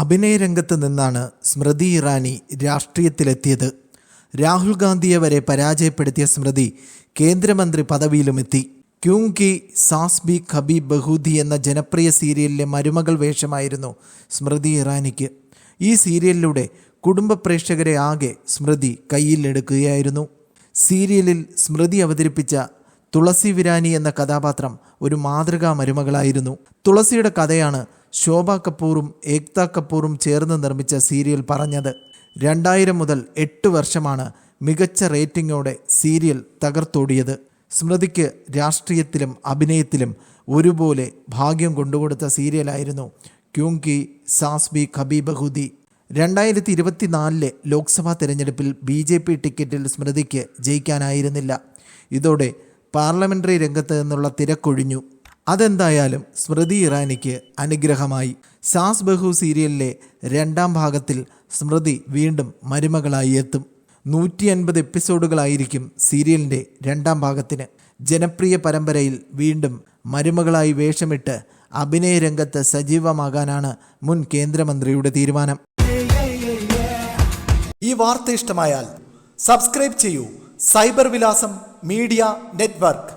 അഭിനയരംഗത്ത് നിന്നാണ് സ്മൃതി ഇറാനി രാഷ്ട്രീയത്തിലെത്തിയത്. രാഹുൽ ഗാന്ധിയെ വരെ പരാജയപ്പെടുത്തിയ സ്മൃതി കേന്ദ്രമന്ത്രി പദവിയിലുമെത്തി. ക്യൂങ്കി സാസ് ബി കഭി ബഹു ഥി എന്ന ജനപ്രിയ സീരിയലിലെ മരുമകൾ വേഷമായിരുന്നു സ്മൃതി ഇറാനിക്ക്. ഈ സീരിയലിലൂടെ കുടുംബ പ്രേക്ഷകരെ ആകെ സ്മൃതി കയ്യിലെടുക്കുകയായിരുന്നു. സീരിയലിൽ സ്മൃതി അവതരിപ്പിച്ച തുളസി വിരാനി എന്ന കഥാപാത്രം ഒരു മാതൃകാ മരുമകളായിരുന്നു. തുളസിയുടെ കഥയാണ് ശോഭ കപൂറും ഏക്ത കപൂറും ചേർന്ന് നിർമ്മിച്ച സീരിയൽ പറഞ്ഞത്. 2000 മുതൽ 8 വർഷമാണ് മികച്ച റേറ്റിംഗോടെ സീരിയൽ തകർത്തോടിയത്. സ്മൃതിക്ക് രാഷ്ട്രീയത്തിലും അഭിനയത്തിലും ഒരുപോലെ ഭാഗ്യം കൊണ്ടുകൊടുത്ത സീരിയലായിരുന്നു ക്യൂങ്കി സാസ് ബി കഭി ബഹു ഥി. 2024 ലോക്സഭാ തെരഞ്ഞെടുപ്പിൽ BJP ടിക്കറ്റിൽ സ്മൃതിക്ക് ജയിക്കാനായിരുന്നില്ല. ഇതോടെ പാർലമെൻ്ററി രംഗത്ത് നിന്നുള്ള തിരക്കൊഴിഞ്ഞു. അതെന്തായാലും സ്മൃതി ഇറാനിക്ക് അനുഗ്രഹമായി. സാസ് ബഹു സീരിയലിലെ 2ാം ഭാഗത്തിൽ സ്മൃതി വീണ്ടും മരുമകളായി എത്തും. 150 എപ്പിസോഡുകളായിരിക്കും സീരിയലിൻ്റെ 2ാം ഭാഗത്തിന്. ജനപ്രിയ പരമ്പരയിൽ വീണ്ടും മരുമകളായി വേഷമിട്ട് അഭിനയ രംഗത്ത് സജീവമാകാനാണ് മുൻ കേന്ദ്രമന്ത്രിയുടെ തീരുമാനം. ഈ വാർത്ത ഇഷ്ടമായാൽ സബ്സ്ക്രൈബ് ചെയ്യൂ. സൈബർ വിലാസം മീഡിയ നെറ്റ്വർക്ക്.